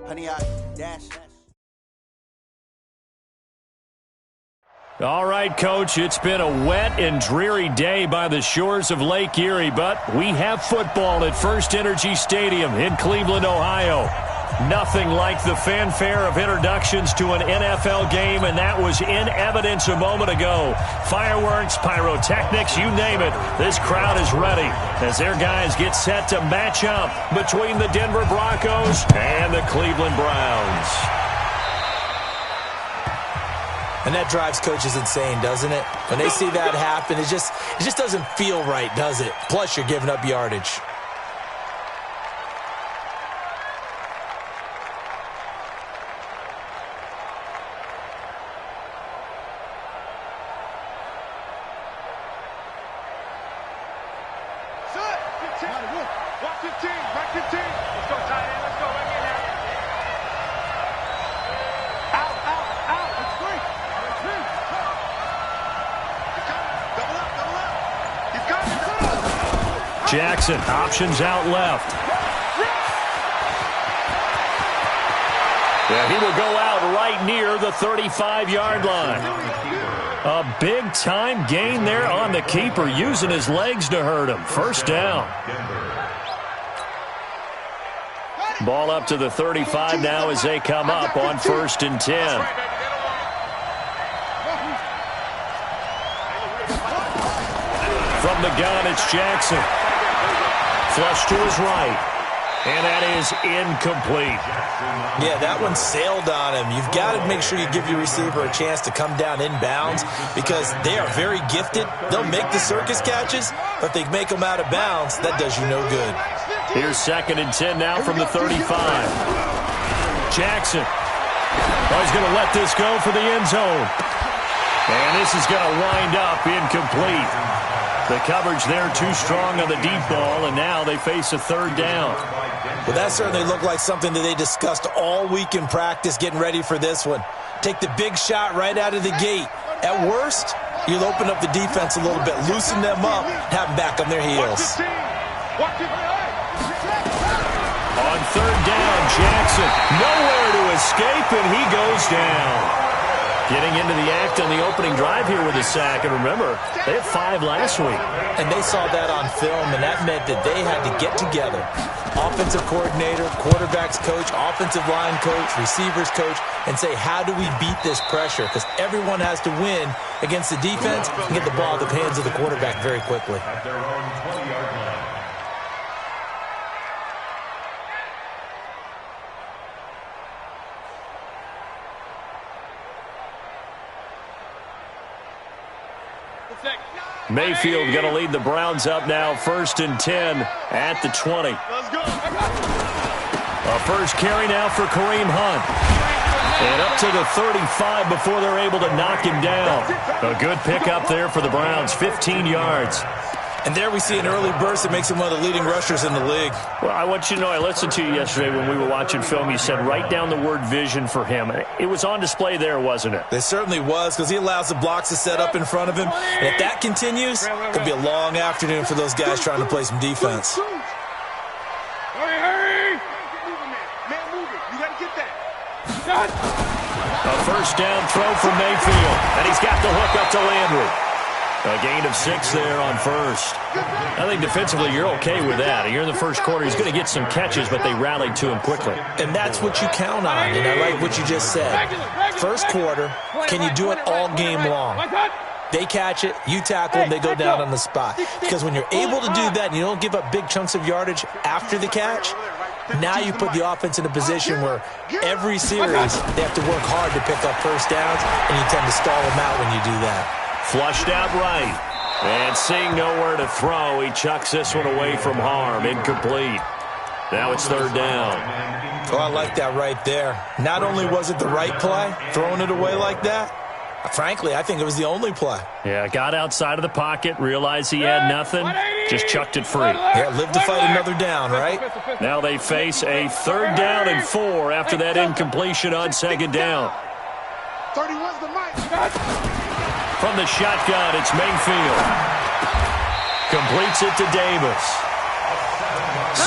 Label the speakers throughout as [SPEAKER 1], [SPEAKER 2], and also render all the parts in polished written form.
[SPEAKER 1] Honey, I dash.
[SPEAKER 2] All right, Coach, it's been a wet and dreary day by the shores of Lake Erie, but we have football at First Energy Stadium in Cleveland, Ohio. Nothing like the fanfare of introductions to an NFL game, and that was in evidence a moment ago. Fireworks, pyrotechnics, you name it. This crowd is ready as their guys get set to match up between the Denver Broncos and the Cleveland Browns.
[SPEAKER 3] And that drives coaches insane, doesn't it? When they see that happen, it just doesn't feel right, does it? Plus, you're giving up yardage.
[SPEAKER 2] Jackson, options out left. Yeah, he will go out right near the 35-yard line. A big-time gain there on the keeper, using his legs to hurt him. First down. Ball up to the 35 now as they come up on 1st and 10. From the gun, it's Jackson. Flush to his right. And that is incomplete.
[SPEAKER 3] Yeah, that one sailed on him. You've got to make sure you give your receiver a chance to come down inbounds because they are very gifted. They'll make the circus catches, but if they make them out of bounds, that does you no good.
[SPEAKER 2] Here's 2nd and 10 now from the 35. Jackson. Oh, he's going to let this go for the end zone. And this is going to wind up incomplete. The coverage there too strong on the deep ball, and now they face a 3rd down.
[SPEAKER 3] Well, that certainly looked like something that they discussed all week in practice getting ready for this one. Take the big shot right out of the gate. At worst, you'll open up the defense a little bit, loosen them up, have them back on their heels.
[SPEAKER 2] On 3rd down, Jackson nowhere to escape, and he goes down. Getting into the act on the opening drive here with a sack. And remember, they had 5 last week.
[SPEAKER 3] And they saw that on film, and that meant that they had to get together. Offensive coordinator, quarterbacks coach, offensive line coach, receivers coach, and say, how do we beat this pressure? Because everyone has to win against the defense and get the ball in the hands of the quarterback very quickly.
[SPEAKER 2] Mayfield going to lead the Browns up now, 1st and 10 at the 20.
[SPEAKER 4] Let's go.
[SPEAKER 2] A first carry now for Kareem Hunt. And up to the 35 before they're able to knock him down. A good pickup there for the Browns, 15 yards.
[SPEAKER 3] And there we see an early burst that makes him one of the leading rushers in the league.
[SPEAKER 2] Well, I want you to know, I listened to you yesterday when we were watching film. You said write down the word vision for him. It was on display there, wasn't it?
[SPEAKER 3] It certainly was, because he allows the blocks to set up in front of him. And if that continues, it could be a long afternoon for those guys trying to play some defense.
[SPEAKER 4] Hurry! Man, move it. You got to get that.
[SPEAKER 2] A first down throw for Mayfield. And he's got the hook up to Landry. A gain of 6 there on 1st. I think defensively you're okay with that. Here in the first quarter, he's going to get some catches, but they rallied to him quickly.
[SPEAKER 3] And that's what you count on, and I like what you just said. First quarter, can you do it all game long? They catch it, you tackle them, they go down on the spot. Because when you're able to do that and you don't give up big chunks of yardage after the catch, now you put the offense in a position where every series they have to work hard to pick up first downs, and you tend to stall them out when you do that.
[SPEAKER 2] Flushed out right. And seeing nowhere to throw, he chucks this one away from harm. Incomplete. Now it's 3rd down.
[SPEAKER 3] Oh, I like that right there. Not only was it the right play, throwing it away like that, frankly, I think it was the only play.
[SPEAKER 2] Yeah, got outside of the pocket, realized he had nothing, just chucked it free.
[SPEAKER 3] Yeah, live to fight another down, right?
[SPEAKER 2] Now they face a 3rd down and 4 after that incompletion on 2nd down.
[SPEAKER 4] 31's the mic.
[SPEAKER 2] From the shotgun, it's Mayfield. Completes it to Davis.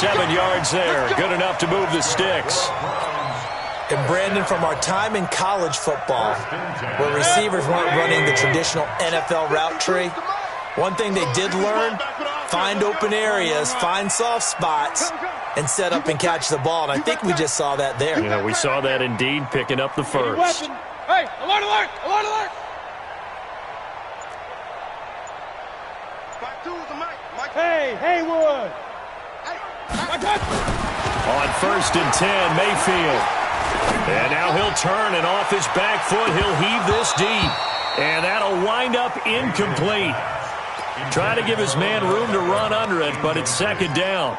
[SPEAKER 2] 7 yards there. Good enough to move the sticks.
[SPEAKER 3] And Brandon, from our time in college football, where receivers weren't running the traditional NFL route tree, one thing they did learn, find open areas, find soft spots, and set up and catch the ball. And I think we just saw that there.
[SPEAKER 2] Yeah, we saw that indeed, picking up the first.
[SPEAKER 4] Hey, alert, alert, alert, alert. Hey, Haywood.
[SPEAKER 2] On 1st and 10, Mayfield. And now he'll turn, and off his back foot, he'll heave this deep. And that'll wind up incomplete. Trying to give his man room to run under it, but it's 2nd down.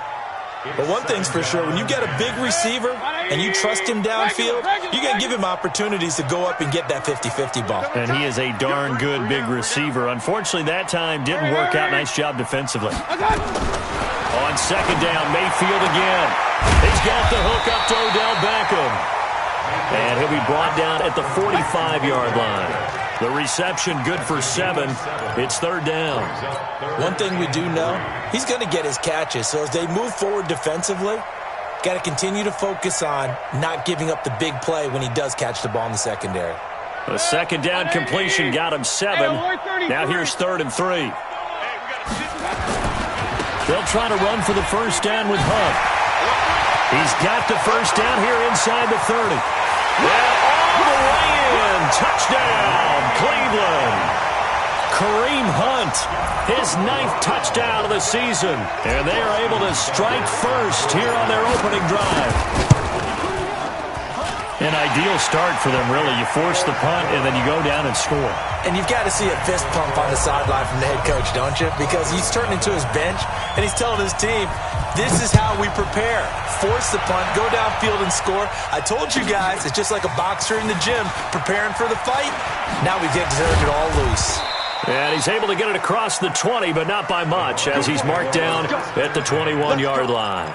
[SPEAKER 3] But one thing's for sure, when you get a big receiver and you trust him downfield, you're going to give him opportunities to go up and get that 50-50 ball.
[SPEAKER 2] And he is a darn good big receiver. Unfortunately, that time didn't work out. Nice job defensively. On 2nd down, Mayfield again. He's got the hook up to Odell Beckham. And he'll be brought down at the 45-yard line. The reception good for 7. It's 3rd down.
[SPEAKER 3] One thing we do know, he's going to get his catches. So as they move forward defensively, got to continue to focus on not giving up the big play when he does catch the ball in the secondary.
[SPEAKER 2] The 2nd down completion got him 7. Now here's 3rd and 3. They'll try to run for the 1st down with Hunt. He's got the 1st down here inside the 30. Yeah, all the way in. Touchdown, Cleveland. Kareem Hunt, his 9th touchdown of the season. And they are able to strike first here on their opening drive. An ideal start for them, really. You force the punt, and then you go down and score.
[SPEAKER 3] And you've got to see a fist pump on the sideline from the head coach, don't you? Because he's turning into his bench, and he's telling his team, this is how we prepare. Force the punt, go downfield and score. I told you guys, it's just like a boxer in the gym preparing for the fight. Now we get to turn it all loose.
[SPEAKER 2] And he's able to get it across the 20, but not by much, as he's marked down at the 21-yard line.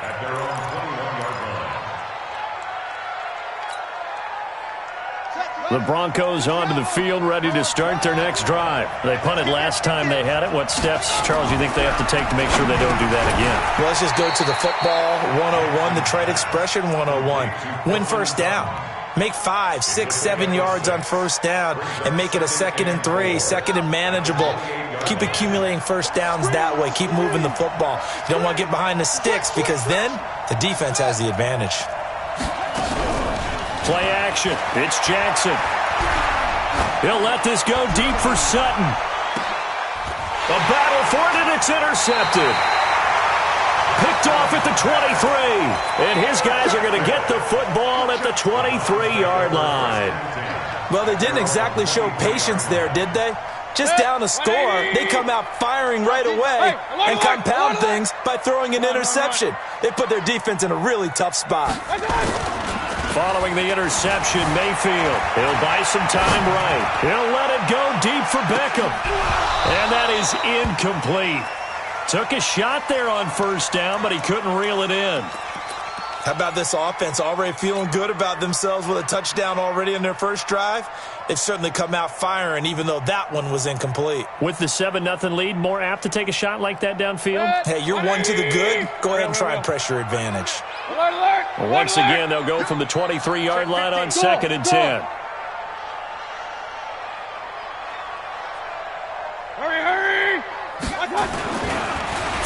[SPEAKER 2] The Broncos onto the field, ready to start their next drive. They punted last time they had it. What steps, Charles, you think they have to take to make sure they don't do that again?
[SPEAKER 3] Well, let's just go to the football 101, the trade expression 101. Win 1st down. Make 5, 6, 7 yards on 1st down and make it a 2nd and 3, 2nd and manageable. Keep accumulating 1st downs that way. Keep moving the football. You don't want to get behind the sticks because then the defense has the advantage.
[SPEAKER 2] Play action. It's Jackson. He'll let this go deep for Sutton. A battle for it, and it's intercepted. Picked off at the 23. And his guys are going to get the football at the 23-yard line.
[SPEAKER 3] Well, they didn't exactly show patience there, did they? Just down a score, they come out firing right away and compound things by throwing an interception. They put their defense in a really tough spot.
[SPEAKER 2] Following the interception, Mayfield, he'll buy some time right. He'll let it go deep for Beckham. And that is incomplete. Took a shot there on 1st down, but he couldn't reel it in.
[SPEAKER 3] How about this offense already feeling good about themselves with a touchdown already in their first drive? They've certainly come out firing, even though that one was incomplete.
[SPEAKER 2] With the 7-0 lead, more apt to take a shot like that downfield?
[SPEAKER 3] Hey, you're one to the good. Go ahead and try and press your advantage.
[SPEAKER 2] Well, once again, they'll go from the 23-yard line on 2nd and 10.
[SPEAKER 4] Hurry!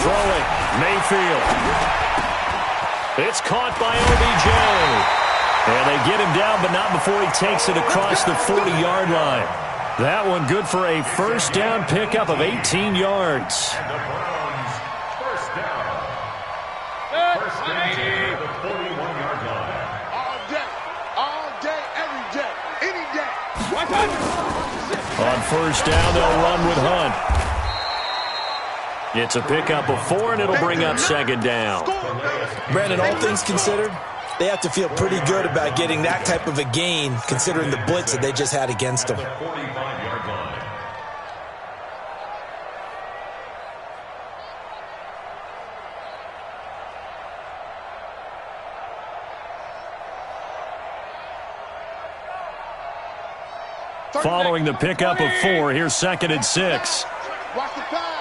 [SPEAKER 2] Throwing, Mayfield. It's caught by OBJ. And they get him down, but not before he takes it across the 40-yard line. That one good for a 1st down pickup of 18 yards.
[SPEAKER 4] First down to the 41-yard line. All day, every day, any day.
[SPEAKER 2] On 1st down, they'll run with Hunt. It's a pickup of 4, and it'll bring up 2nd down.
[SPEAKER 3] Brandon, all things considered, they have to feel pretty good about getting that type of a gain, considering the blitz that they just had against them.
[SPEAKER 2] Following the pickup of 4, here's 2nd and 6.
[SPEAKER 4] Watch the pass.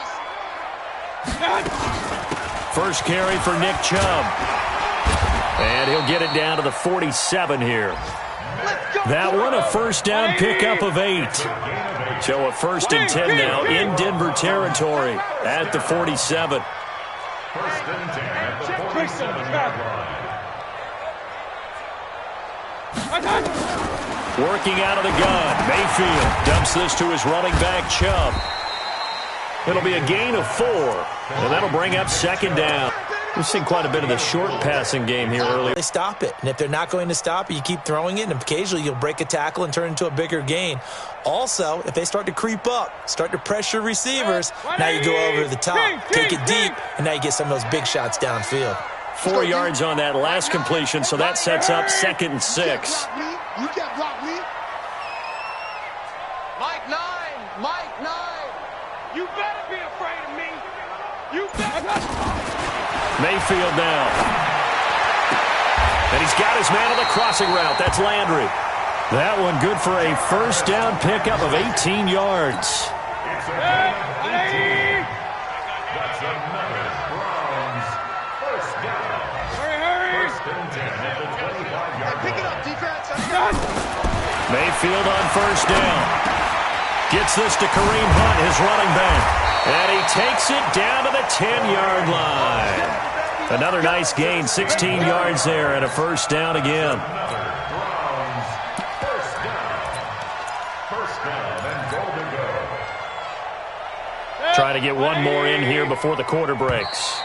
[SPEAKER 2] First carry for Nick Chubb. And he'll get it down to the 47 here. That one, a first down pickup of 8. So a 1st and 10 now in Denver territory at the 47.
[SPEAKER 4] 1st and 10 at the 47-yard line.
[SPEAKER 2] Working out of the gun. Mayfield dumps this to his running back, Chubb. It'll be a gain of 4, and that'll bring up 2nd down. We've seen quite a bit of the short passing game here earlier.
[SPEAKER 3] They stop it, and if they're not going to stop it, you keep throwing it, and occasionally you'll break a tackle and turn into a bigger gain. Also, if they start to creep up, start to pressure receivers, now you go over the top, take it deep, and now you get some of those big shots downfield.
[SPEAKER 2] 4 yards on that last completion, so that sets up 2nd and 6.
[SPEAKER 4] You can't block me.
[SPEAKER 1] Mike 9. You better be afraid of me. You better.
[SPEAKER 2] Mayfield now. And he's got his man on the crossing route. That's Landry. That one good for a 1st down pickup of 18 yards.
[SPEAKER 4] It's a 18. That's another Browns 1st down.
[SPEAKER 1] Hurry.
[SPEAKER 4] 1st and 10 at the 25-yard line.
[SPEAKER 1] Pick it up, defense.
[SPEAKER 2] Mayfield on 1st down. Gets this to Kareem Hunt, his running back. And he takes it down to the 10-yard line. Another nice gain, 16 yards there, and a 1st down again.
[SPEAKER 4] Browns 1st down and goal to go.
[SPEAKER 2] Trying to get one more in here before the quarter breaks.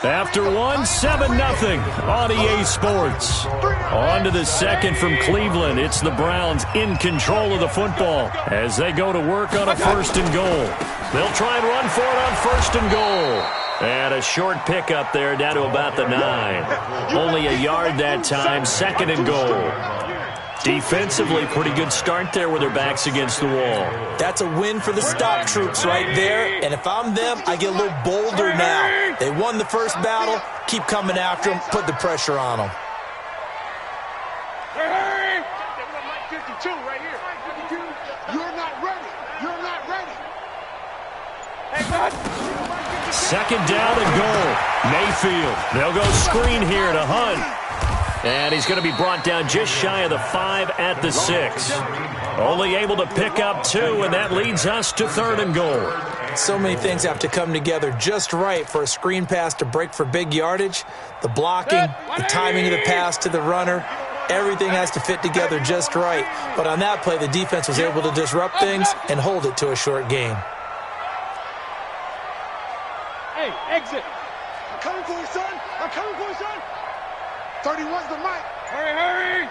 [SPEAKER 2] After one, 7-0 on EA Sports. On to the 2nd from Cleveland. It's the Browns in control of the football as they go to work on a 1st and goal. They'll try and run for it on 1st and goal. And a short pickup there down to about the 9. Only a yard that time, 2nd and goal. Defensively, pretty good start there with their backs against the wall.
[SPEAKER 3] That's a win for the stop troops right there. And if I'm them, I get a little bolder now. They won the first battle. Keep coming after them. Put the pressure on them.
[SPEAKER 1] Hurry. 52 right here.
[SPEAKER 4] You're not ready. You're not ready.
[SPEAKER 1] Hey, bud.
[SPEAKER 2] 2nd down and goal. Mayfield. They'll go screen here to Hunt. And he's going to be brought down just shy of the 5 at the 6. Only able to pick up 2, and that leads us to 3rd and goal.
[SPEAKER 3] So many things have to come together just right for a screen pass to break for big yardage. The blocking, the timing of the pass to the runner, everything has to fit together just right. But on that play, the defense was able to disrupt things and hold it to a short gain.
[SPEAKER 1] Hey, exit.
[SPEAKER 4] I'm coming for you, son. I'm coming for you, son. 31's the mic.
[SPEAKER 1] Hurry.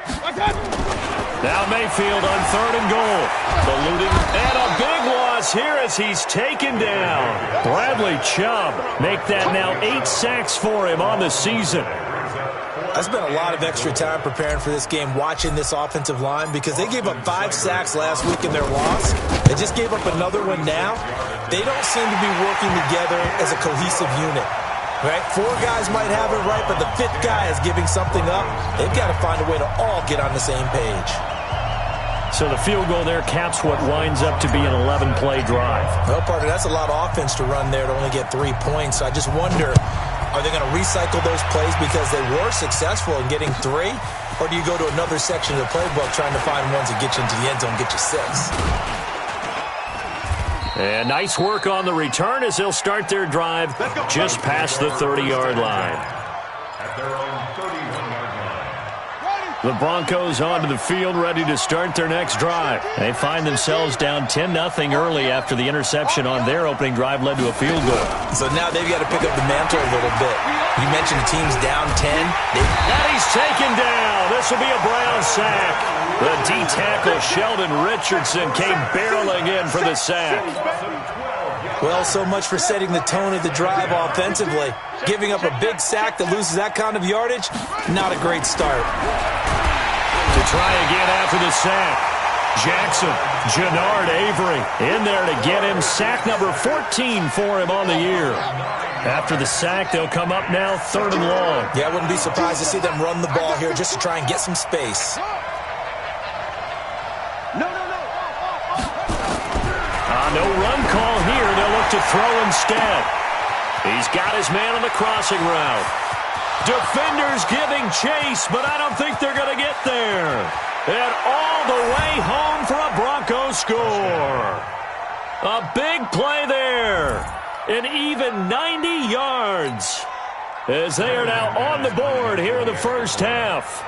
[SPEAKER 2] Now Mayfield on 3rd and goal. Ballooning, and a big loss here as he's taken down. Bradley Chubb make that now 8 sacks for him on the season.
[SPEAKER 3] I spent a lot of extra time preparing for this game, watching this offensive line, because they gave up 5 sacks last week in their loss. They just gave up another one now. They don't seem to be working together as a cohesive unit. Right? 4 guys might have it right, but the 5th guy is giving something up. They've got to find a way to all get on the same page.
[SPEAKER 2] So the field goal there caps what winds up to be an 11-play drive.
[SPEAKER 3] Well, partner, that's a lot of offense to run there to only get 3 points. So I just wonder, are they going to recycle those plays because they were successful in getting 3? Or do you go to another section of the playbook trying to find ones that get you into the end zone and get you 6?
[SPEAKER 2] And nice work on the return as they'll start their drive just past the 30-yard line.
[SPEAKER 4] At their own 31-yard line.
[SPEAKER 2] The Broncos onto the field ready to start their next drive. They find themselves down 10-0 early after the interception on their opening drive led to a field goal.
[SPEAKER 3] So now they've got to pick up the mantle a little bit. You mentioned the team's down 10.
[SPEAKER 2] And he's taken down. This will be a Brown sack. The D-tackle Sheldon Richardson came barreling in for the sack.
[SPEAKER 3] Well, so much for setting the tone of the drive offensively. Giving up a big sack that loses that kind of yardage, not a great start.
[SPEAKER 2] To try again after the sack. Jackson, Jannard Avery in there to get him sack number 14 for him on the year. After the sack, they'll come up now 3rd and long.
[SPEAKER 3] Yeah, I wouldn't be surprised to see them run the ball here just to try and get some space.
[SPEAKER 2] No run call here. They'll look to throw instead. He's got his man on the crossing route. Defenders giving chase, but I don't think they're going to get there. And all the way home for a Broncos score. A big play there. An even 90 yards. As they are now on the board here in the first half.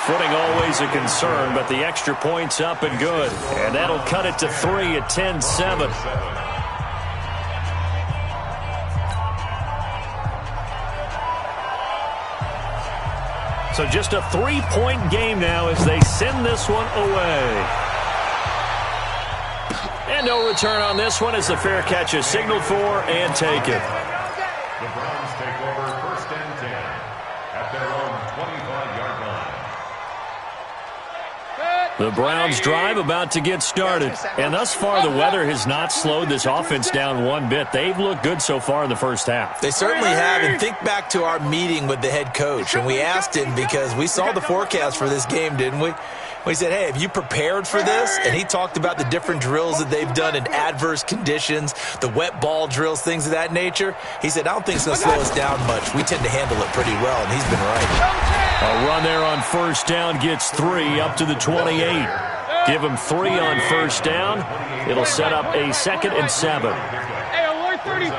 [SPEAKER 2] Footing always a concern, but the extra point's up and good. And that'll cut it to 3 at 10-7. So just a 3-point game now as they send this one away. And no return on this one as the fair catch is signaled for and taken.
[SPEAKER 4] The Browns take over 1st and 10 at their own 25-yard line.
[SPEAKER 2] The Browns drive about to get started. And thus far, the weather has not slowed this offense down one bit. They've looked good so far in the first half.
[SPEAKER 3] They certainly have. And think back to our meeting with the head coach. And we asked him because we saw the forecast for this game, didn't we? We said, hey, have you prepared for this? And he talked about the different drills that they've done in adverse conditions, the wet ball drills, things of that nature. He said, I don't think it's going to slow us down much. We tend to handle it pretty well, and he's been right.
[SPEAKER 2] A run there on first down gets 3 up to the 28. Give him 3 on first down. It'll set up a 2nd and 7.
[SPEAKER 1] Hey, alert 33.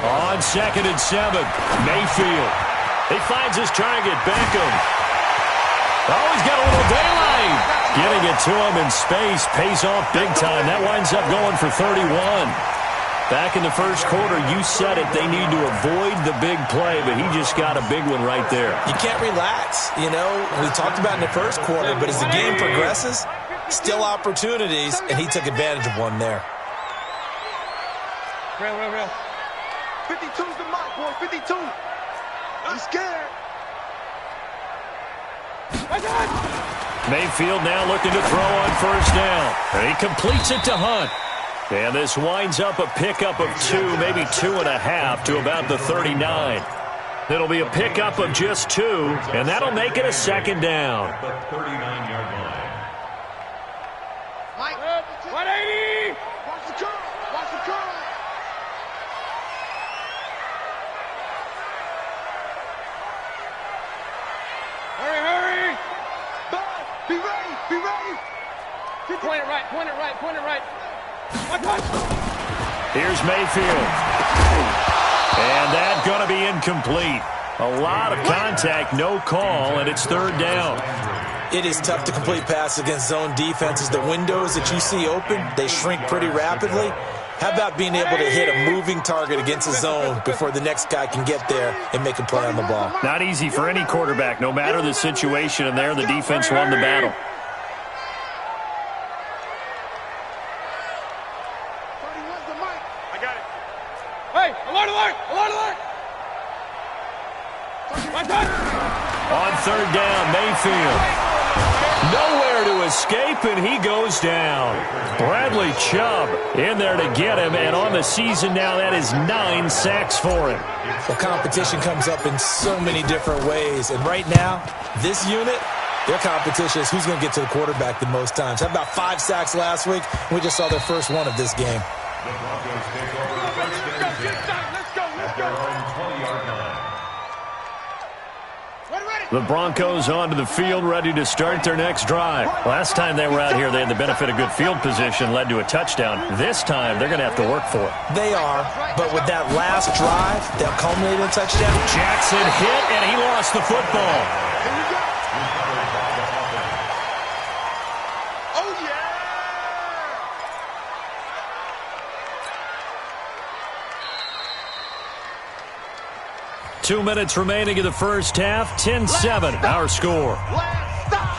[SPEAKER 2] On 2nd and 7, Mayfield. He finds his target, Beckham. Oh, he's got a little daylight. Getting it to him in space pays off big time. That winds up going for 31. Back in the first quarter, you said it, they need to avoid the big play, but he just got a big one right there.
[SPEAKER 3] You can't relax. You know, we talked about in the first quarter, but as the game progresses, still opportunities, and he took advantage of one there.
[SPEAKER 1] Real.
[SPEAKER 5] 52's the mark, boy. 52. I'm scared.
[SPEAKER 2] Mayfield now looking to throw on first down. And he completes it to Hunt. And this winds up a pickup of 2, maybe 2.5 to about the 39. It'll be a pickup of just 2, and that'll make it a 2nd down.
[SPEAKER 4] The 39-yard line.
[SPEAKER 5] Mike,
[SPEAKER 1] 180.
[SPEAKER 5] watch the curl. Watch the curl.
[SPEAKER 1] Hurry.
[SPEAKER 5] Bud, be ready. Be ready.
[SPEAKER 1] Point it right. Watch.
[SPEAKER 2] Here's Mayfield. And that's going to be incomplete. A lot of contact, no call, and it's 3rd down.
[SPEAKER 3] It is tough to complete passes against zone defenses. The windows that you see open, they shrink pretty rapidly. How about being able to hit a moving target against a zone before the next guy can get there and make a play on the ball?
[SPEAKER 2] Not easy for any quarterback, no matter the situation, and there the defense won the battle.
[SPEAKER 1] I got it. Hey, alert.
[SPEAKER 2] On 3rd down, Mayfield. Nowhere to escape, and he goes down. Bradley Chubb in there to get him, and on the season now, that is 9 sacks for him.
[SPEAKER 3] Well, competition comes up in so many different ways, and right now, this unit, their competition is who's going to get to the quarterback the most times. How about 5 sacks last week? We just saw their first one of this game.
[SPEAKER 4] The Broncos take over 1st and 10 at their own 20-yard line.
[SPEAKER 2] The Broncos onto the field, ready to start their next drive. Last time they were out here, they had the benefit of good field position, led to a touchdown. This time, they're going to have to work for it.
[SPEAKER 3] They are, but with that last drive, they'll culminate in a touchdown.
[SPEAKER 2] Jackson hit, and he lost the football.
[SPEAKER 5] Here we go. Oh, yeah.
[SPEAKER 2] 2 minutes remaining in the first half. 10-7, our score.
[SPEAKER 5] Last stop.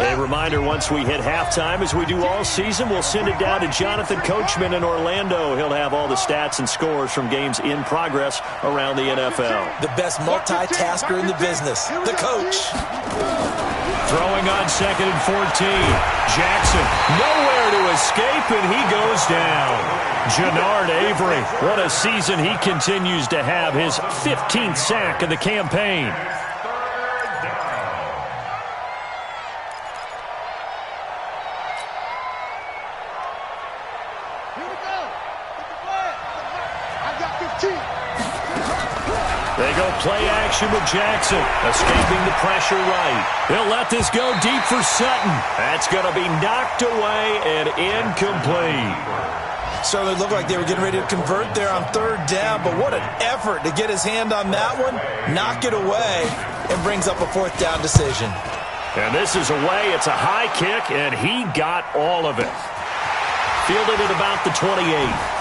[SPEAKER 2] A reminder, once we hit halftime, as we do all season, we'll send it down to Jonathan Coachman in Orlando. He'll have all the stats and scores from games in progress around the NFL.
[SPEAKER 3] The best multitasker in the business, the coach.
[SPEAKER 2] Throwing on 2nd and 14. Jackson, nowhere to escape, and he goes down. Jannard Avery, what a season he continues to have. His 15th sack of the campaign. They go play action with Jackson, escaping the pressure right. He'll let this go deep for Sutton. That's going to be knocked away and incomplete.
[SPEAKER 3] Certainly looked like they were getting ready to convert there on 3rd down, but what an effort to get his hand on that one, knock it away, and brings up a 4th down decision.
[SPEAKER 2] And this is away. It's a high kick, and he got all of it. Fielded at about the 28.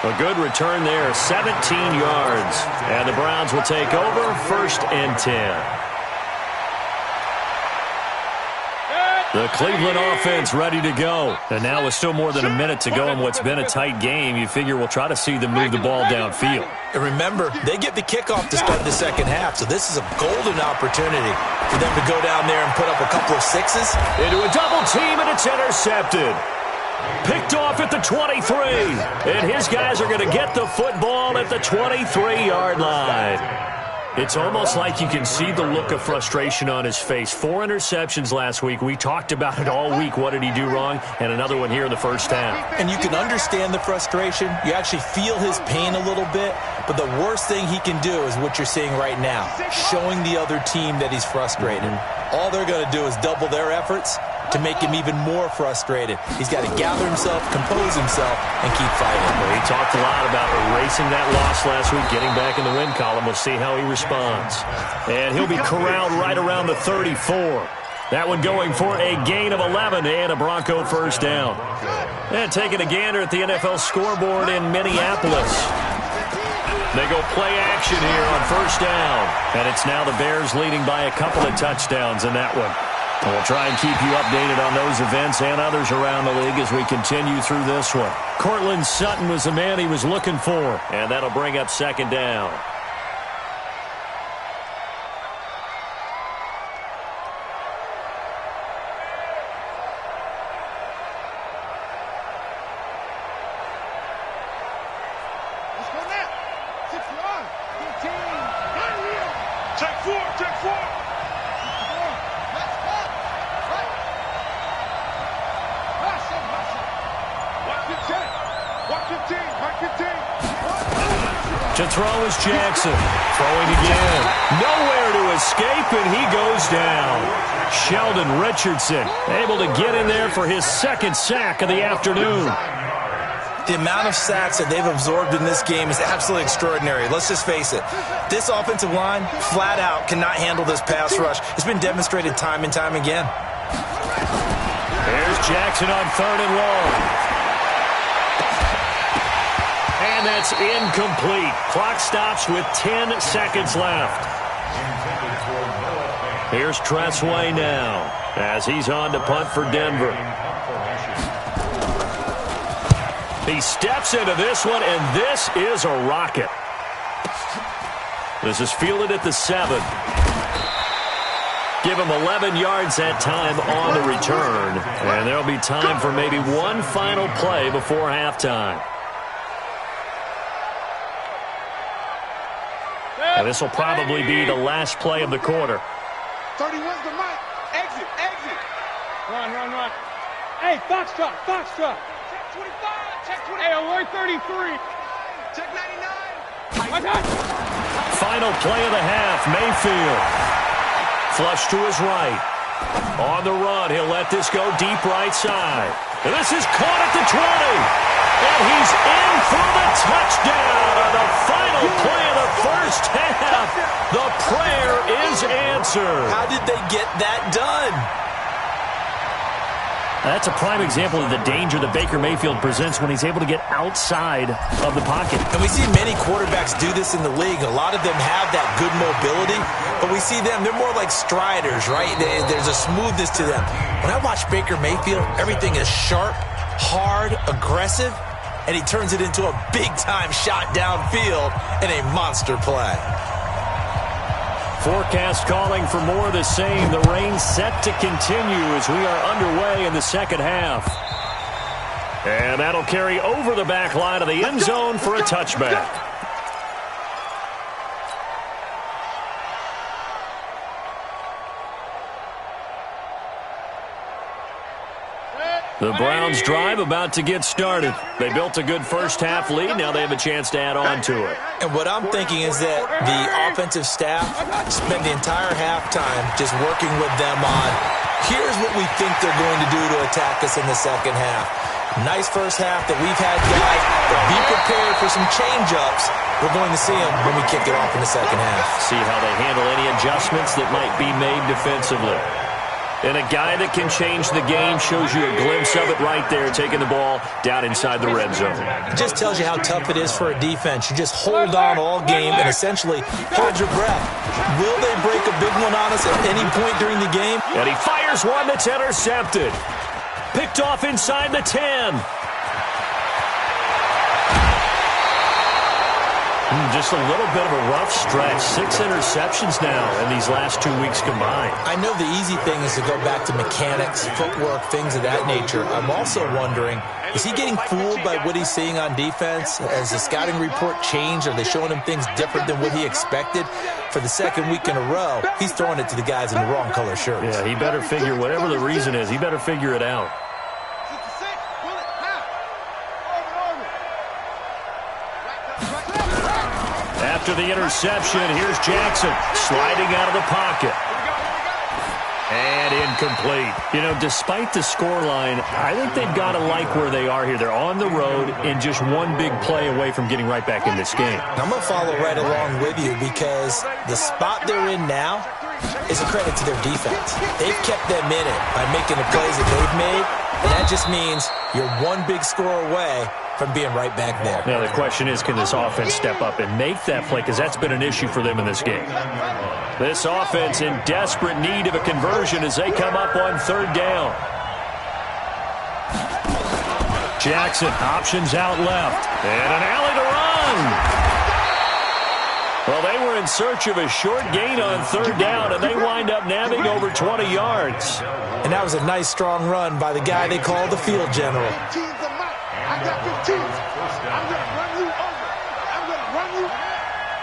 [SPEAKER 2] A good return there, 17 yards. And the Browns will take over, 1st and 10. The Cleveland offense ready to go. And now with still more than a minute to go in what's been a tight game, you figure we'll try to see them move the ball downfield.
[SPEAKER 3] And remember, they get the kickoff to start the 2nd half, so this is a golden opportunity for them to go down there and put up a couple of 6s.
[SPEAKER 2] Into a double team, and it's intercepted. Picked off at the 23. And his guys are going to get the football at the 23-yard line. It's almost like you can see the look of frustration on his face. 4 interceptions last week. We talked about it all week. What did he do wrong? And another one here in the 1st half.
[SPEAKER 3] And you can understand the frustration. You actually feel his pain a little bit. But the worst thing he can do is what you're seeing right now, showing the other team that he's frustrated. All they're going to do is double their efforts to make him even more frustrated. He's got to gather himself, compose himself, and keep fighting.
[SPEAKER 2] Well, he talked a lot about erasing that loss last week, getting back in the win column. We'll see how he responds. And he'll be corralled right around the 34. That one going for a gain of 11 and a Bronco 1st down. And taking a gander at the NFL scoreboard in Minneapolis. They go play action here on 1st down. And it's now the Bears leading by a couple of touchdowns in that one. And we'll try and keep you updated on those events and others around the league as we continue through this one. Cortland Sutton was the man he was looking for. And that'll bring up 2nd down. To throw is Jackson. Throwing again. Nowhere to escape, and he goes down. Sheldon Richardson able to get in there for his 2nd sack of the afternoon.
[SPEAKER 3] The amount of sacks that they've absorbed in this game is absolutely extraordinary. Let's just face it. This offensive line, flat out, cannot handle this pass rush. It's been demonstrated time and time again.
[SPEAKER 2] There's Jackson on 3rd and long. And that's incomplete. Clock stops with 10 seconds left. Here's Tressway now as he's on to punt for Denver. He steps into this one, and this is a rocket. This is fielded at the 7. Give him 11 yards that time on the return. And there'll be time for maybe one final play before halftime. And this will probably be the last play of the quarter.
[SPEAKER 5] 31's the mic. Exit, exit.
[SPEAKER 1] Run. Hey, Foxtrot. Check 25, check 20. Hey, alert 33.
[SPEAKER 5] Check 99.
[SPEAKER 1] My God.
[SPEAKER 2] Final play of the half, Mayfield. Flush to his right. On the run, he'll let this go deep right side. And this is caught at the 20. And he's in for the touchdown on the final play of the 1st half. The prayer is answered.
[SPEAKER 3] How did they get that done?
[SPEAKER 2] That's a prime example of the danger that Baker Mayfield presents when he's able to get outside of the pocket.
[SPEAKER 3] And we see many quarterbacks do this in the league. A lot of them have that good mobility, but we see them, they're more like striders, right? There's a smoothness to them. When I watch Baker Mayfield, everything is sharp, hard, aggressive, and he turns it into a big-time shot downfield and a monster play.
[SPEAKER 2] Forecast calling for more of the same. The rain set to continue as we are underway in the second half. And that'll carry over the back line of the end zone for a touchback. The Browns drive about to get started. They built a good first half lead. Now they have a chance to add on to it.
[SPEAKER 3] And what I'm thinking is that the offensive staff spent the entire halftime just working with them on, here's what we think they're going to do to attack us in the second half. Nice first half that we've had, guys, but be prepared for some change-ups. We're going to see them when we kick it off in the second half.
[SPEAKER 2] See how they handle any adjustments that might be made defensively. And a guy that can change the game shows you a glimpse of it right there, taking the ball down inside the red zone.
[SPEAKER 3] It just tells you how tough it is for a defense. You just hold on all game and essentially hold your breath. Will they break a big one on us at any point during the game?
[SPEAKER 2] And he fires one that's intercepted. Picked off inside the 10. Just a little bit of a rough stretch. 6 interceptions now in these last 2 weeks combined.
[SPEAKER 3] I know the easy thing is to go back to mechanics, footwork, things of that nature. I'm also wondering, is he getting fooled by what he's seeing on defense? Has the scouting report changed? Are they showing him things different than what he expected? For the second week in a row, he's throwing it to the guys in the wrong color shirts.
[SPEAKER 2] Yeah, he better figure, whatever the reason is, he better figure it out. After the interception, here's Jackson sliding out of the pocket. And incomplete. You know, despite the scoreline, I think they've got to like where they are here. They're on the road and just one big play away from getting right back in this game.
[SPEAKER 3] I'm going to follow right along with you because the spot they're in now is a credit to their defense. They've kept them in it by making the plays that they've made, and that just means you're one big score away from being right back there.
[SPEAKER 2] Now the question is, can this offense step up and make that play? Because that's been an issue for them in this game. This offense in desperate need of a conversion as they come up on third down. Jackson options out left. And an alley to run. Well, they were in search of a short gain on third down, and they wind up nabbing over 20 yards.
[SPEAKER 3] And that was a nice, strong run by the guy they call the field general.
[SPEAKER 5] I got 15. I'm going to run you over. I'm going to run you.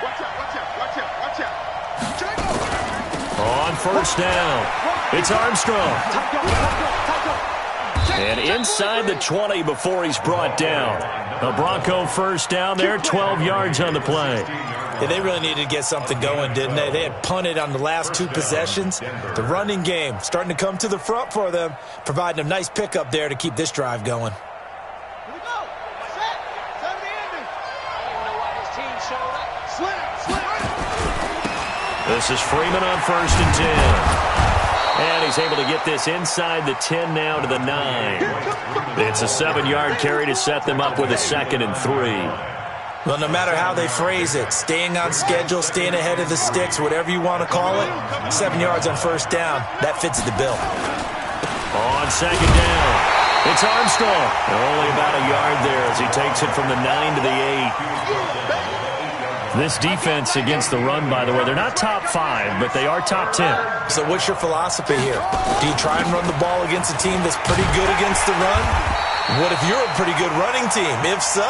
[SPEAKER 5] Watch out, watch out, watch out, watch out.
[SPEAKER 2] On first down, it's Armstrong. And inside the 20 before he's brought down. The Bronco first down there, 12 yards on the play.
[SPEAKER 3] Yeah, they really needed to get something going, didn't they? They had punted on the last 2 possessions. The running game starting to come to the front for them, providing a nice pickup there to keep this drive going.
[SPEAKER 2] This is Freeman on first and 10. And he's able to get this inside the 10 now to the 9. It's a 7-yard carry to set them up with a 2nd and 3.
[SPEAKER 3] Well, no matter how they phrase it, staying on schedule, staying ahead of the sticks, whatever you want to call it, 7 yards on first down, that fits the bill.
[SPEAKER 2] On second down, it's Armstrong. Only about a yard there as he takes it from the 9 to the 8. This defense against the run, by the way, they're not top 5, but they are top 10.
[SPEAKER 3] So what's your philosophy here? Do you try and run the ball against a team that's pretty good against the run? What if you're a pretty good running team? If so,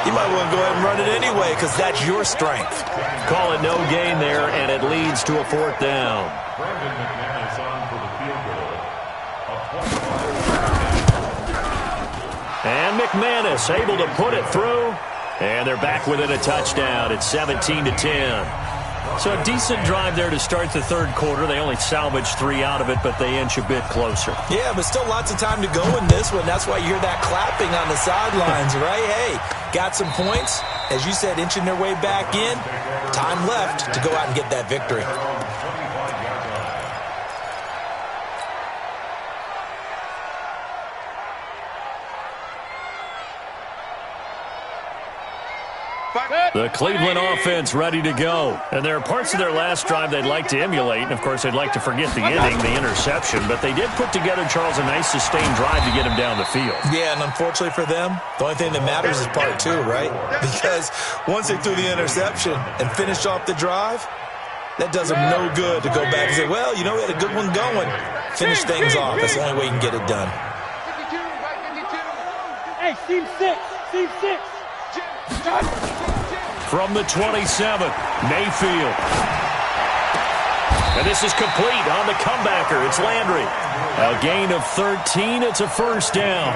[SPEAKER 3] you might want to go ahead and run it anyway because that's your strength.
[SPEAKER 2] Call it no gain there, and it leads to a 4th down. And McManus able to put it through. And they're back within a touchdown. It's 17-10. So a decent drive there to start the third quarter. They only salvaged 3 out of it, but they inch a bit closer.
[SPEAKER 3] Yeah, but still lots of time to go in this one. That's why you hear that clapping on the sidelines, right? Hey, got some points. As you said, inching their way back in. Time left to go out and get that victory.
[SPEAKER 2] The Cleveland offense ready to go. And there are parts of their last drive they'd like to emulate. And, of course, they'd like to forget the ending, the interception. But they did put together, Charles, a nice sustained drive to get him down the field.
[SPEAKER 3] Yeah, and unfortunately for them, the only thing that matters is part two, right? Because once they threw the interception and finished off the drive, that does them no good to go back and say, well, you know, we had a good one going. Finish things off. That's the only way you can get it done.
[SPEAKER 1] Hey, seam six. Seam six.
[SPEAKER 2] From the 27, Mayfield. And this is complete on the comebacker. It's Landry. A gain of 13. It's a first down.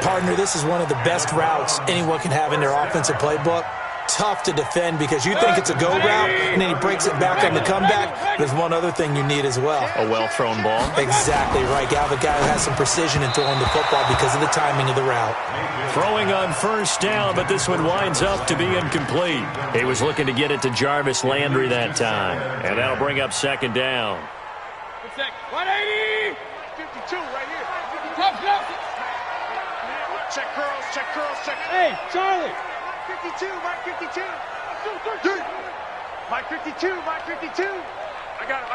[SPEAKER 3] Partner, this is one of the best routes anyone can have in their offensive playbook. Tough to defend because you think it's a go route, and then he breaks it back on the comeback. There's one other thing you need as well.
[SPEAKER 2] A well-thrown ball.
[SPEAKER 3] Exactly right. You have a guy who has some precision in throwing the football because of the timing of the route.
[SPEAKER 2] Throwing on first down, but this one winds up to be incomplete. He was looking to get it to Jarvis Landry that time, and that'll bring up second down.
[SPEAKER 1] 180.
[SPEAKER 5] 52 right here.
[SPEAKER 1] Check curls, check. Hey, Charlie.
[SPEAKER 5] 52, Mike 52. Mike 52, Mike 52. I got it.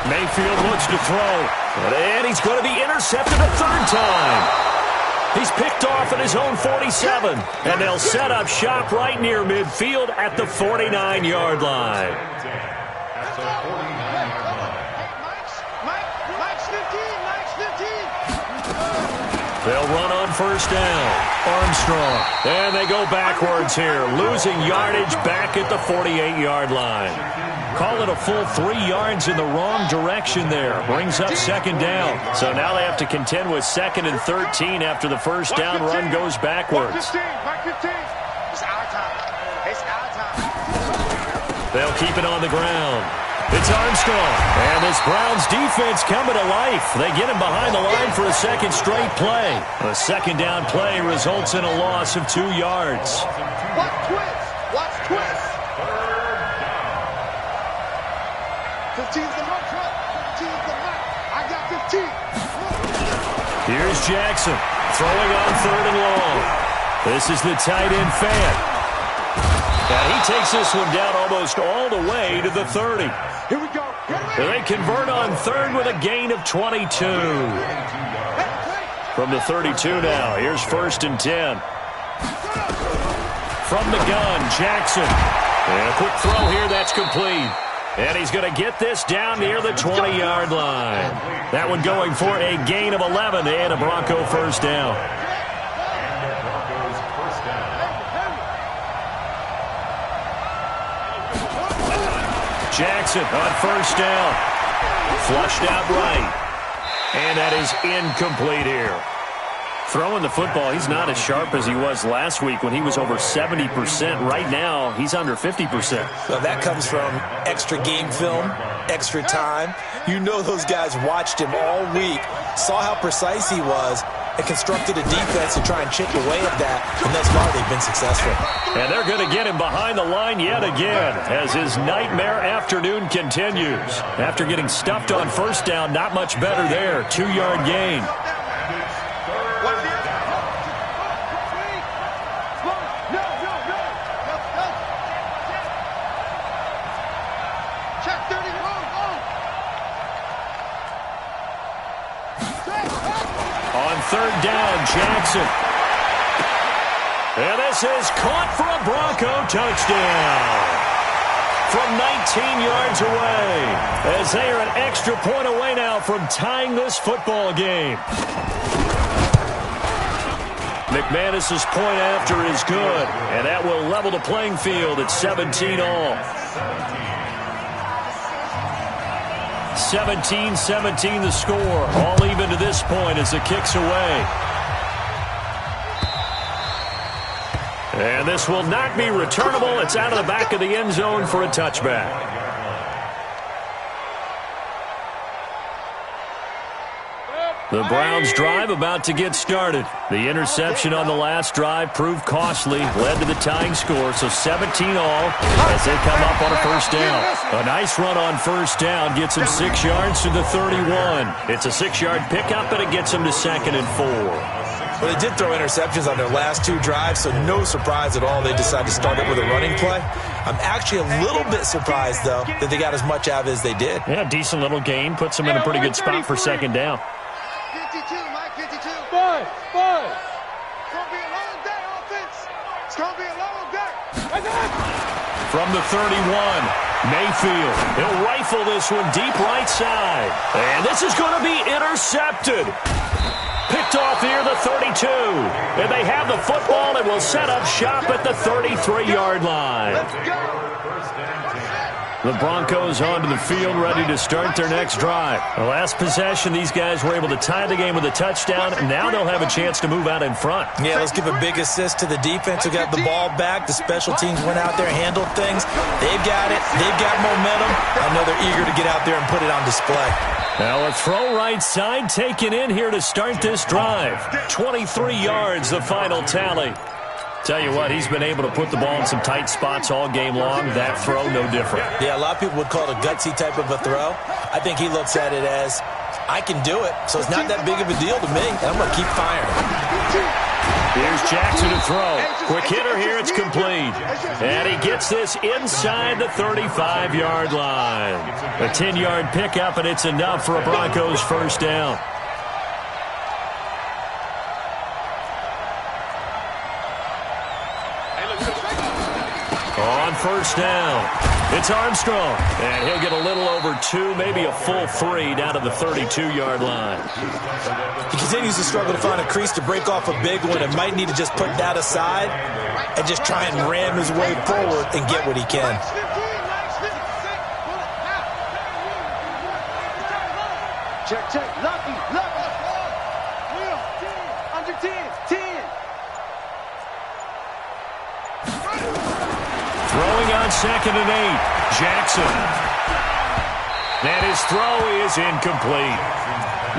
[SPEAKER 2] Mayfield looks to throw, and he's going to be intercepted a third time. He's picked off at his own 47, and they'll set up shop right near midfield at the 49-yard line.
[SPEAKER 5] That's a 49-yard line. Mike's 15.
[SPEAKER 2] They'll run on first down. Armstrong. And they go backwards here, losing yardage back at the 48-yard line. Call it a full 3 yards in the wrong direction there. Brings up second down. So now they have to contend with second and 13 after the first down run goes backwards.
[SPEAKER 5] Mike 15. It's our time.
[SPEAKER 2] They'll keep it on the ground. It's Armstrong. And this Browns defense coming to life. They get him behind the line for a second straight play. A second down play results in a loss of 2 yards.
[SPEAKER 5] Watch twist. 15's the mark. 15's the mark. I got 15.
[SPEAKER 2] Here's Jackson throwing on third and long. This is the tight end Fant. And he takes this one down almost all the way to the 30.
[SPEAKER 5] Here we go.
[SPEAKER 2] They convert on third with a gain of 22. From the 32 now, here's first and 10. From the gun, Jackson. And a quick throw here, that's complete. And he's going to get this down near the 20-yard line. That one going for a gain of 11 and a Bronco first down. Jackson on first down. Flushed out right. And that is incomplete here. Throwing the football, he's not as sharp as he was last week when he was over 70%. Right now, he's under 50%.
[SPEAKER 3] So that comes from extra game film, extra time. You know those guys watched him all week, saw how precise he was, and constructed a defense to try and chip away at that, and thus far they've been successful.
[SPEAKER 2] And they're going to get him behind the line yet again as his nightmare afternoon continues. After getting stuffed on first down, not much better there. 2-yard gain. Third down, Jackson. And this is caught for a Bronco touchdown. From 19 yards away, as they are an extra point away now from tying this football game. McManus's point after is good, and that will level the playing field at 17 all. 17-17 the score. All even to this point as the kick's away. And this will not be returnable. It's out of the back of the end zone for a touchback. The Browns drive about to get started. The interception on the last drive proved costly, led to the tying score, so 17 all as they come up on a first down. A nice run on first down gets them 6 yards to the 31. It's a 6-yard pickup, and it gets them to second and 4.
[SPEAKER 3] Well, they did throw interceptions on their last 2 drives, so no surprise at all they decided to start it with a running play. I'm actually a little bit surprised, though, that they got as much out of it as they did.
[SPEAKER 2] Yeah, decent little gain. Puts them in a pretty good spot for second down.
[SPEAKER 5] 52, Mike, 52.
[SPEAKER 1] Five.
[SPEAKER 5] It's going to be a long day, offense. It's going to be a long day.
[SPEAKER 2] From the 31, Mayfield. He'll rifle this one deep right side. And this is going to be intercepted. Picked off here, the 32. And they have the football and will set up shop at the 33-yard line.
[SPEAKER 5] Let's go.
[SPEAKER 2] The Broncos onto the field, ready to start their next drive. The last possession, these guys were able to tie the game with a touchdown. Now they'll have a chance to move out in front.
[SPEAKER 3] Yeah, let's give a big assist to the defense who got the ball back. The special teams went out there, handled things. They've got it. They've got momentum. I know they're eager to get out there and put it on display.
[SPEAKER 2] Now a throw right side taken in here to start this drive. 23 yards, the final tally. Tell you what, he's been able to put the ball in some tight spots all game long. That throw, no different.
[SPEAKER 3] Yeah, a lot of people would call it a gutsy type of a throw. I think he looks at it as, I can do it, so it's not that big of a deal to me, and I'm going to keep firing.
[SPEAKER 2] Here's Jackson to throw. Quick hitter here, it's complete. And he gets this inside the 35-yard line. A 10-yard pickup, and it's enough for a Broncos first down. On first down, it's Armstrong. And he'll get a little over 2, maybe a full 3 down to the 32-yard line.
[SPEAKER 3] He continues to struggle to find a crease to break off a big one and might need to just put that aside and just try and ram his way forward and get what he can.
[SPEAKER 5] Check. Lucky. Under 10.
[SPEAKER 2] Throwing on 2nd and 8, Jackson. And his throw is incomplete.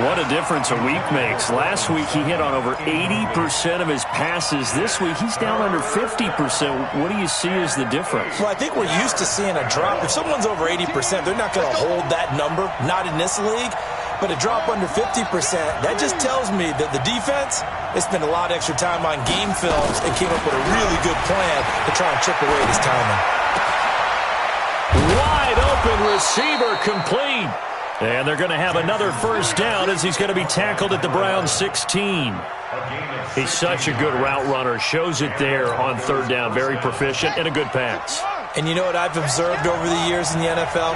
[SPEAKER 2] What a difference a week makes. Last week he hit on over 80% of his passes. This week he's down under 50%. What do you see as the difference?
[SPEAKER 3] Well, I think we're used to seeing a drop. If someone's over 80%, they're not going to hold that number, not in this league. But a drop under 50%, that just tells me that the defense, they spent a lot of extra time on game films and came up with a really good plan to try and chip away at his timing.
[SPEAKER 2] Wide open receiver complete. And they're going to have another first down as he's going to be tackled at the Browns 16. He's such a good route runner. Shows it there on 3rd down. Very proficient and a good pass.
[SPEAKER 3] And you know what I've observed over the years in the NFL?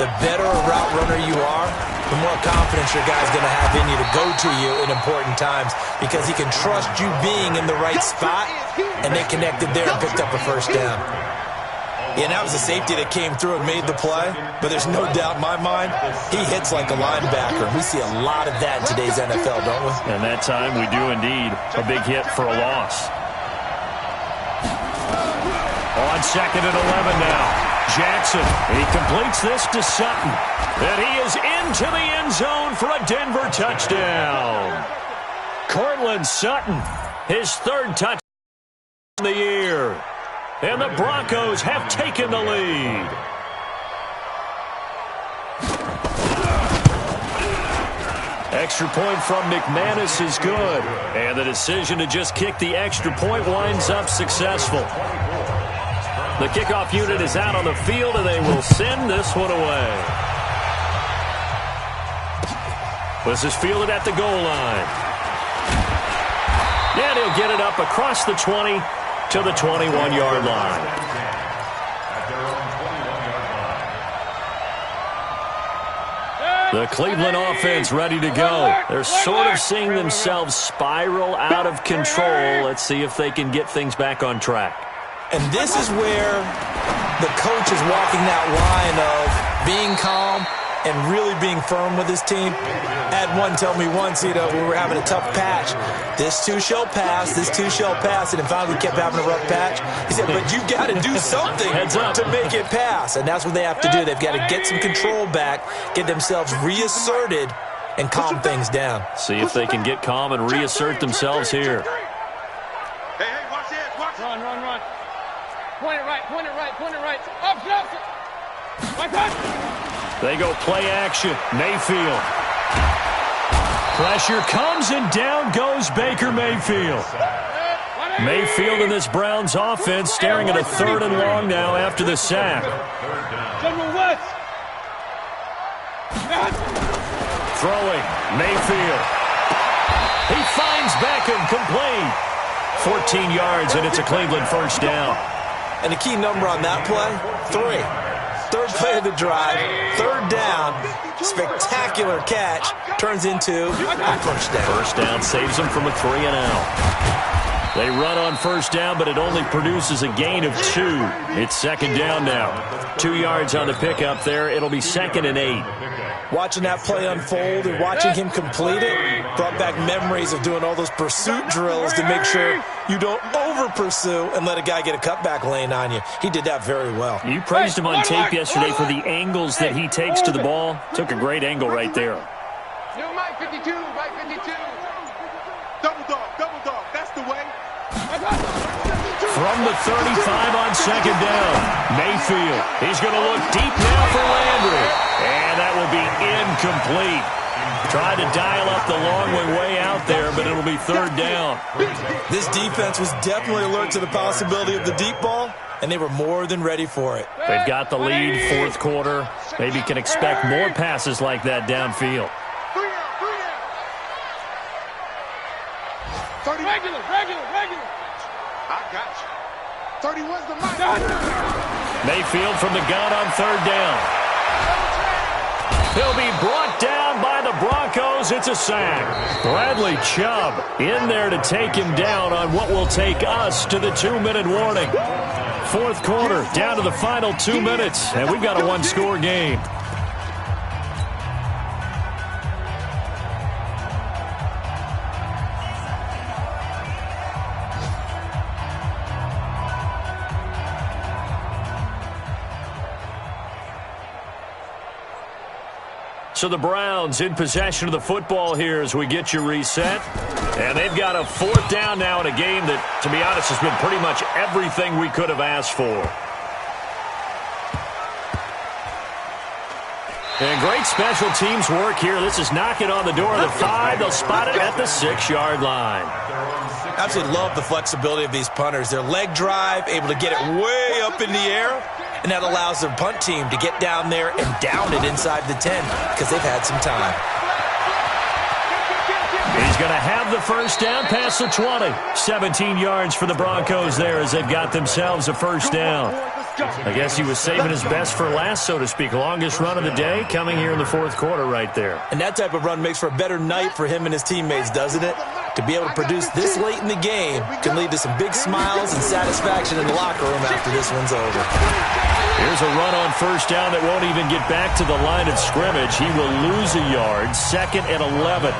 [SPEAKER 3] The better a route runner you are, the more confidence your guy's going to have in you to go to you in important times because he can trust you being in the right spot, and they connected there and picked up a first down. Yeah, and that was a safety that came through and made the play, but there's no doubt in my mind, he hits like a linebacker. We see a lot of that in today's NFL, don't we?
[SPEAKER 2] And that time we do indeed. A big hit for a loss. On 2nd and 11 now. Jackson, he completes this to Sutton. And he is into the end zone for a Denver touchdown. Cortland Sutton, his 3rd touchdown of the year. And the Broncos have taken the lead. Extra point from McManus is good. And the decision to just kick the extra point winds up successful. The kickoff unit is out on the field, and they will send this one away. This is fielded at the goal line. And he'll get it up across the 20 to the 21-yard line. The Cleveland offense ready to go. They're sort of seeing themselves spiral out of control. Let's see if they can get things back on track.
[SPEAKER 3] And this is where the coach is walking that line of being calm and really being firm with his team. I had one tell me once, we were having a tough patch. This too shall pass, this too shall pass. And then finally we kept having a rough patch. He said, but you've got to do something to make it pass. And that's what they have to do. They've got to get some control back, get themselves reasserted, and calm things down.
[SPEAKER 2] See if they can get calm and reassert themselves here.
[SPEAKER 5] Hey, watch this.
[SPEAKER 1] Run. Point it right. Up.
[SPEAKER 2] They go play action. Mayfield. Pressure comes, and down goes Baker Mayfield. Mayfield in this Browns offense staring at a 3rd and long now after the sack.
[SPEAKER 1] General West.
[SPEAKER 2] Throwing, Mayfield. He finds Beckham, complete. 14 yards, and it's a Cleveland first down.
[SPEAKER 3] And the key number on that play, 3. 3rd play of the drive, 3rd down, spectacular catch, turns into a first down.
[SPEAKER 2] First down saves them from a 3 and out. They run on first down, but it only produces a gain of 2. It's 2nd down now. 2 yards on the pickup there. It'll be 2nd and 8.
[SPEAKER 3] Watching that play unfold and watching him complete it brought back memories of doing all those pursuit drills to make sure you don't over-pursue and let a guy get a cutback lane on you. He did that very well.
[SPEAKER 2] You praised him on tape yesterday for the angles that he takes to the ball. Took a great angle right there.
[SPEAKER 5] New Mike 52, Mike 52. Double dog, that's the way.
[SPEAKER 2] From the 35 on 2nd down, Mayfield. He's going to look deep now for Landry. And that will be incomplete. Tried to dial up the long way out there, but it'll be 3rd down.
[SPEAKER 3] This defense was definitely alert to the possibility of the deep ball, and they were more than ready for it.
[SPEAKER 2] They've got the lead, 4th quarter. Maybe can expect more passes like that downfield.
[SPEAKER 1] Regular.
[SPEAKER 5] I got you. 31's the mic.
[SPEAKER 2] Mayfield from the gun on 3rd down. He'll be brought down by the Broncos. It's a sack. Bradley Chubb in there to take him down on what will take us to the 2-minute warning. 4th quarter, down to the final 2 minutes, and we've got a 1-score game. So the Browns in possession of the football here as we get you reset. And they've got a 4th down now in a game that, to be honest, has been pretty much everything we could have asked for. And great special teams work here. This is knocking on the door of the 5. They'll spot it at the 6-yard line.
[SPEAKER 3] Absolutely love the flexibility of these punters. Their leg drive, able to get it way up in the air. And that allows their punt team to get down there and down it inside the 10 because they've had some time.
[SPEAKER 2] He's going to have the first down past the 20. 17 yards for the Broncos there as they've got themselves a first down. I guess he was saving his best for last, so to speak. Longest run of the day coming here in the 4th quarter right there.
[SPEAKER 3] And that type of run makes for a better night for him and his teammates, doesn't it? To be able to produce this late in the game can lead to some big smiles and satisfaction in the locker room after this one's over.
[SPEAKER 2] Here's a run on first down that won't even get back to the line of scrimmage. He will lose a yard. 2nd and 11.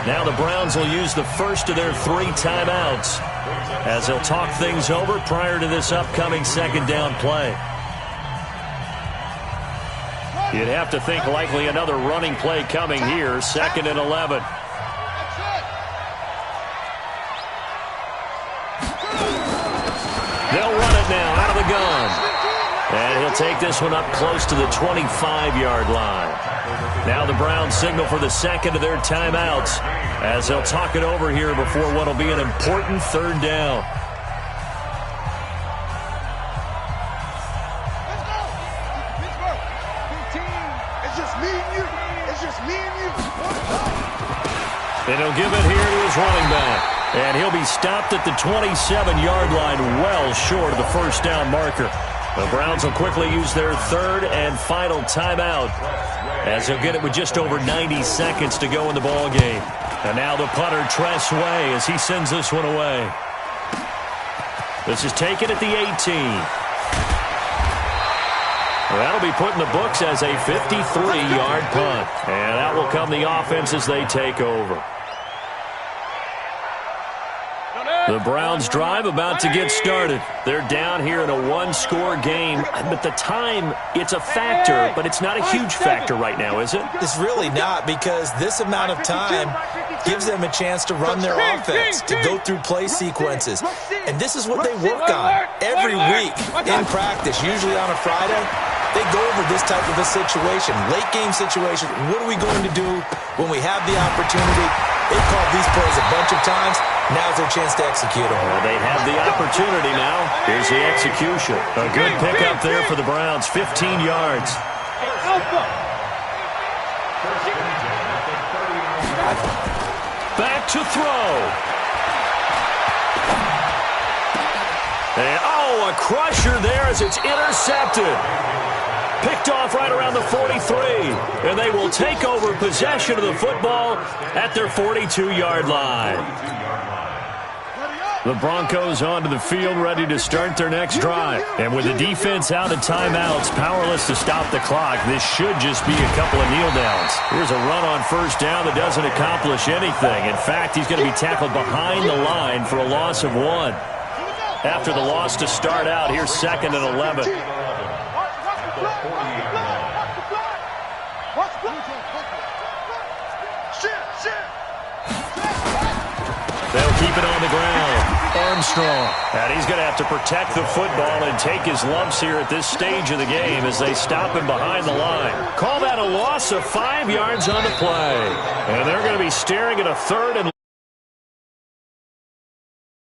[SPEAKER 2] Now the Browns will use the first of their 3 timeouts as they'll talk things over prior to this upcoming 2nd down play. You'd have to think likely another running play coming here. 2nd and 11. They'll run it now out of the gun. And he'll take this one up close to the 25-yard line. Now the Browns signal for the 2nd of their timeouts as they'll talk it over here before what will be an important 3rd down.
[SPEAKER 5] It's just me and you. It's just me and you.
[SPEAKER 2] And he'll give it here to his running back. And he'll be stopped at the 27-yard line, well short of the first down marker. The Browns will quickly use their 3rd and final timeout as they'll get it with just over 90 seconds to go in the ball game. And now the punter, Tress Way, as he sends this one away. This is taken at the 18. Well, that'll be put in the books as a 53-yard punt. And that will come the offense as they take over. The Browns drive about to get started. They're down here in a 1-score game. But the time, it's a factor, but it's not a huge factor right now, is it?
[SPEAKER 3] It's really not, because this amount of time gives them a chance to run their offense, to go through play sequences. And this is what they work on every week in practice, usually on a Friday. they go over this type of a situation, late game situation. What are we going to do when we have the opportunity? They've called these plays a bunch of times. Now's their chance to execute them.
[SPEAKER 2] Well, they have the opportunity now. Here's the execution. A good pickup there for the Browns, 15 yards. Back to throw. And, oh, a crusher there as it's intercepted. Picked off right around the 43. And they will take over possession of the football at their 42-yard line. The Broncos onto the field, ready to start their next drive. And with the defense out of timeouts, powerless to stop the clock, this should just be a couple of kneel downs. Here's a run on first down that doesn't accomplish anything. In fact, he's going to be tackled behind the line for a loss of 1. After the loss to start out, here's 2nd and 11. They'll keep it on the ground. Armstrong. And he's going to have to protect the football and take his lumps here at this stage of the game as they stop him behind the line. Call that a loss of 5 yards on the play. And they're going to be staring at a 3rd and